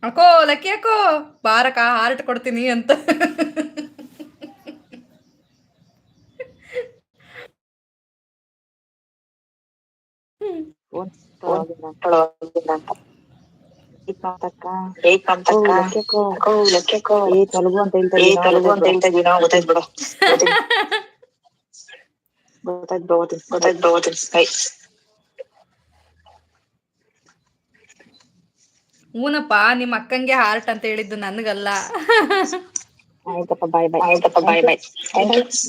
ಅಕ್ಕೋ lucky ಅಕ್ಕೋ ಬಾರಕ heart ಕೊಡ್ತೀನಿ ಅಂತ. Phone phone ತೊಗೊಳೋದಿಲ್ಲ ಅಂತ. ತೊಗೊಳೋದಿಲ್ಲ ಅಂತ. ಏಕ್ ಮಾತಕ್ಕ. ಏಕ್ ಓ ಅಂತಕ್ಕ. ಲಕ್ಷ್ಯಕ್ಕೋ. ಅಕ್ಕೋ ಲಕ್ಕಿ ಅಕ್ಕೋ. ಏ ತಲಗು ಅಂತ ಹೇಳ್ತಾ ಏ ಇದೀನೋ ತಲಗು ಗೊತ್ತಾಯ್ತು ಅಂತ ಬಿಡು. ಹೇಳ್ತಾ ಇದೀನೋ ಗೊತ್ತಾಯ್ತು ಬಿಡು. ಗೊತ್ತಾಯ್ತು ಬಿಡು ಓದ್ತೀನಿ. ಬೈ. ಗೊತ್ತಾಯ್ತು ಓದ್ತೀನಿ. ಬೈ. ಹೂನಪ್ಪ ನಿಮ್ಮ ಅಕ್ಕಂಗೆ ಹಾರ್ಟ್ ಅಂತ ಹೇಳಿದ್ದು ನನ್ಗಲ್ಲ. ಆಯ್ತಪ್ಪ ಬಾಯ್ ಬಾಯ್. ಆಯ್ತಪ್ಪ thank bye you. Bye.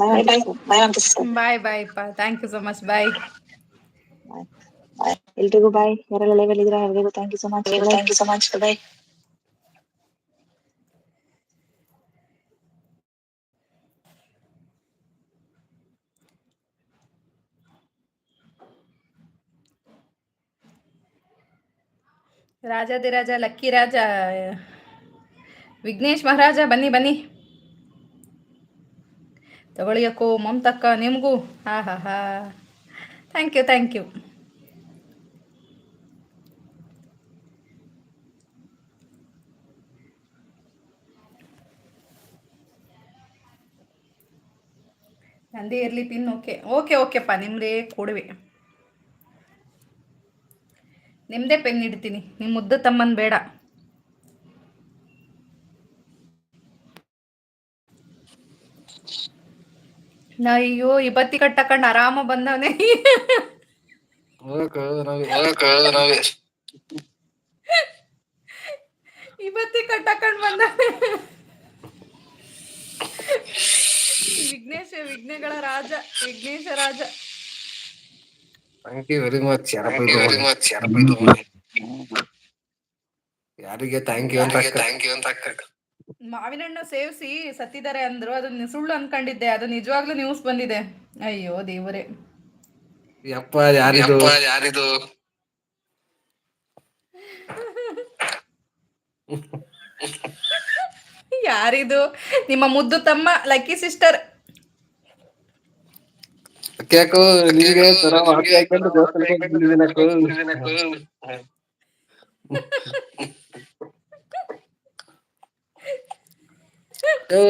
Bye thank bye. You. Bye bye ಅಂತ ಬಾಯ್. ಸಿಸ್ಟರ್. ಬಾಯ್ ಅಂತ ಬಾಯ್ ಬಾಯ್ಪ. Thank you so much. Bye. Bye. ಎಲ್ರಿಗೂ ಬಾಯ್. ಯಾರೆಲ್ಲ ಲೈವ್ ಅಲ್ಲಿ ಇದ್ದೀರಾ ಎಲ್ರಿಗೂ thank you so much. Bye. Thank you so much. Bye. ರಾಜಾದಿರಾಜ lucky ರಾಜ ವಿಘ್ನೇಶ್ ಮಹಾರಾಜ ಬನ್ನಿ ಬನ್ನಿ ತಗೊಳ್ಳಿ ಅಕ್ಕೋ ಮಮತಕ್ಕ ನಿಮಗೂ. ಹಾ ಹಾ ಹಾ ಥ್ಯಾಂಕ್ ಯು ಥ್ಯಾಂಕ್ ಯು. ನಂದೇ ಇರಲಿ ಪಿನ್. ಓಕೆ ಓಕೆ ಓಕೆಪ್ಪ ನಿಮ್ಮದೇ ಕೊಡುವೆ. ನಿಮ್ಮದೇ ಪೆನ್ ಇಡ್ತೀನಿ, ನಿಮ್ಮ ಮುದ್ದು ತಮ್ಮನ್ ಬೇಡ. ಅಯ್ಯೋ ಈ ಬತ್ತಿ ಕಟ್ಟಕೊಂಡು ಆರಾಮ ಬಂದವನೇ. ಈ ಬತ್ತಿ ಕಟ್ಟಕೊಂಡು ಬಂದವನೇ. ವಿಘ್ನೇಶ ವಿಘ್ನೆಗಳ ರಾಜ ವಿಘ್ನೇಶ ರಾಜ. Thank you very much. ಯಾರಿಗೆ ಥ್ಯಾಂಕ್ ಯು ಅಂತ ಮಾವಿನ ಹಣ್ಣು ಸೇವಿಸಿ ಸತ್ತಿದ್ದಾರೆ ಅಂದ್ರು, ಅದು ಸುಳ್ಳು ಅನ್ಕೊಂಡಿದ್ದೆ, ಅದು ನಿಜವಾಗ್ಲೂ ನ್ಯೂಸ್ ಬಂದಿದೆ. ಅಯ್ಯೋ ದೇವರೇ. ಯಪ್ಪ ಯಾರಿದು? ಯಾರಿದು? ಯಾರಿದು? ನಿಮ್ಮ ಮುದ್ದು ತಮ್ಮ ಲಕ್ಕಿ ಸಿಸ್ಟರ್. ಯಾಕೋ ನಿಮಗೆ ತರ ಹಾಕಿ ಹಾಕೊಂಡು ದೇವಸ್ಥಾನಕ್ಕೆ ಹೋಗಿ ಬಂದಿದ್ದೀನಕ್ಕೋ.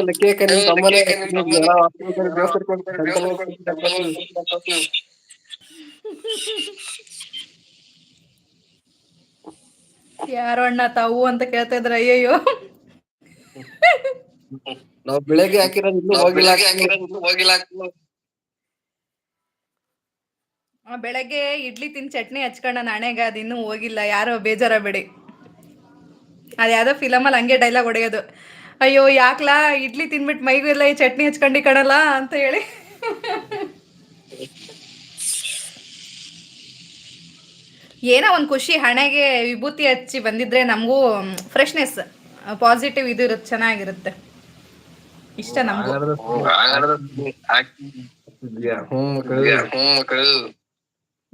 ಲಕ್ಕಿ ಯಾಕೆ ನಿಮ್ ತಮ್ಮನೇ ದೇವಸ್ಥಾನಕ್ಕೆ ಯಾರೋ ಅಣ್ಣ ತಾವು ಅಂತ ಕೇಳ್ತಾ ಇದ್ರ. ಅಯ್ಯಯ್ಯೋ ನಾವು ಬೆಳಗ್ಗೆ ಹಾಕಿರೋದು ಇನ್ನೂ ಹೋಗಿಲ್ಲ. ಬೆಳಗ್ಗೆ ಇಡ್ಲಿ ತಿನ್ ಚಟ್ನಿ ಹಚ್ಕೊಂಡ ನಾಣೆಗ, ಅದು ಇನ್ನೂ ಹೋಗಿಲ್ಲ. ಯಾರೋ ಬೇಜಾರ ಬೇಡಿ. ಅದ್ಯಾವುದೋ ಫಿಲಮಲ್ಲಿ ಹಂಗೆ ಡೈಲಾಗ್ ಹೊಡೆಯೋದು, ಅಯ್ಯೋ ಯಾಕ್ಲಾ ಇಡ್ಲಿ ತಿನ್ಬಿಟ್ಟು ಮೈಗೆಲ್ಲ ಈ ಚಟ್ನಿ ಹಚ್ಕೊಂಡು ಕಣಲ್ಲ ಅಂತ ಹೇಳಿ. ಏನೋ ಒಂದು ಖುಷಿ, ಹಣೆಗೆ ವಿಭೂತಿ ಹಚ್ಚಿ ಬಂದಿದ್ರೆ ನಮಗೂ ಫ್ರೆಶ್ನೆಸ್, ಪಾಸಿಟಿವ್ ಇದು ಇರುತ್ತೆ, ಚೆನ್ನಾಗಿರುತ್ತೆ. ಇಷ್ಟ ನಮಗೂ.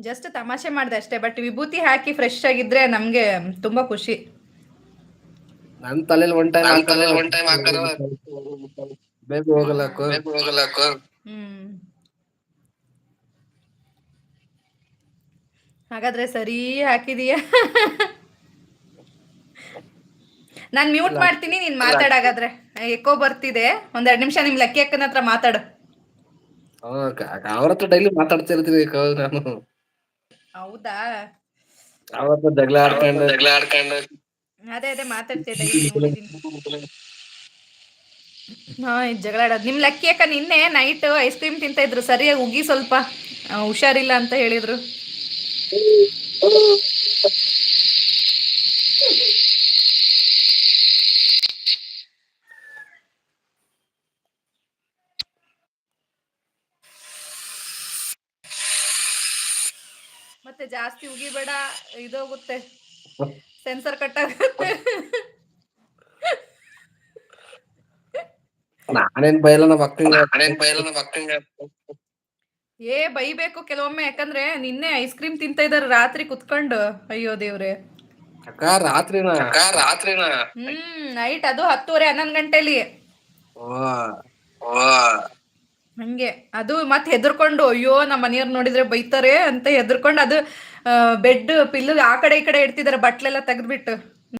ಜಸ್ಟ್ ತಮಾಷೆ ಮಾಡಿದೆ ಅಷ್ಟೇ, ಬಟ್ ವಿಭೂತಿ ಹಾಕಿ ಫ್ರೆಶ್ ಆಗಿದ್ರೆ ನಮಗೆ ತುಂಬಾ ಖುಷಿ. ನನ್ ತಲೆಯಲ್ಲಿ ಒನ್ ಟೈಮ್ ಬೇಗ ಹೋಗಲ್ಲ. ಹಾಗಾದ್ರೆ ಸರಿ ಹಾಕಿದೀಯ. ನಾನ್ ಮ್ಯೂಟ್ ಮಾಡ್ತೀನಿ, ನೀನ್ ಮಾತಾಡಾಗಾದ್ರೆ. ಎಕೋ ಬರ್ತಿದೆ, ಒಂದೆರಡು ನಿಮಿಷ ನಿಮ್ ಲಕ್ಕಿ ಅಕ್ಕನ ಹತ್ರ ಮಾತಾಡು. ಅವ್ರ ಹತ್ರ ಡೈಲಿ ಮಾತಾಡ್ತಾ ಇರ್ತೀನಿ ನಾನು. ಹೌದಾ? ಅವತ್ತು ಜಗಳ ಆಡ್ಕೊಂಡು ಅದೇ ಮಾತಾಡ್ತೀಯ ಡೈಲಿ, ನೋಡಿದೀನಿ. ಹಾ ಜಗಳ ಆಡೋದು. ನಿಮ್ ಲಕ್ಕಿ ಅಕ್ಕ ನಿನ್ನೆ ನೈಟ್ ಐಸ್ ಕ್ರೀಮ್ ತಿಂತ ಇದ್ರು, ಸರಿಯಾಗಿ ಉಗಿ, ಸ್ವಲ್ಪ ಹುಷಾರಿಲ್ಲ ಅಂತ ಹೇಳಿದ್ರು. ಮತ್ತೆ ಜಾಸ್ತಿ ಉಗಿಬೇಡ, ಇದೋಗುತ್ತೆ, ಸೆನ್ಸರ್ ಕಟ್ ಆಗುತ್ತೆ. ನಾನೇನ್ ಬಯಲ್ಲ ನಮ್ಮ ಅಕ್ಕಂಗೆ. ಬೈಬೇಕು ಕೆಲವೊಮ್ಮೆ, ಯಾಕಂದ್ರೆ ನಿನ್ನೆ ಐಸ್ ಕ್ರೀಮ್ ತಿಂತ ಇದಾರೆ ರಾತ್ರಿ ಕುತ್ಕೊಂಡು. ಅಯ್ಯೋ ದೇವ್ರೆ. ರಾತ್ರಿನ ನೈಟ್, ಅದು 10:30 11 ಗಂಟೆಲಿ. ಹಂಗೆ ಅದು ಮತ್ತೆ ಹೆದರ್ಕೊಂಡು, ಅಯ್ಯೋ ನಮ್ಮ ಮನೆಯವ್ರು ನೋಡಿದ್ರೆ ಬೈತಾರೆ ಅಂತ ಹೆದರ್ಕೊಂಡು, ಅದು ಬೆಡ್ ಪಿಲ್ಲು ಆ ಕಡೆ ಈ ಕಡೆ ಇಡ್ತಿದಾರೆ, ಬಟ್ಲೆಲ್ಲ ತೆಗೆದ್ಬಿಟ್ಟು.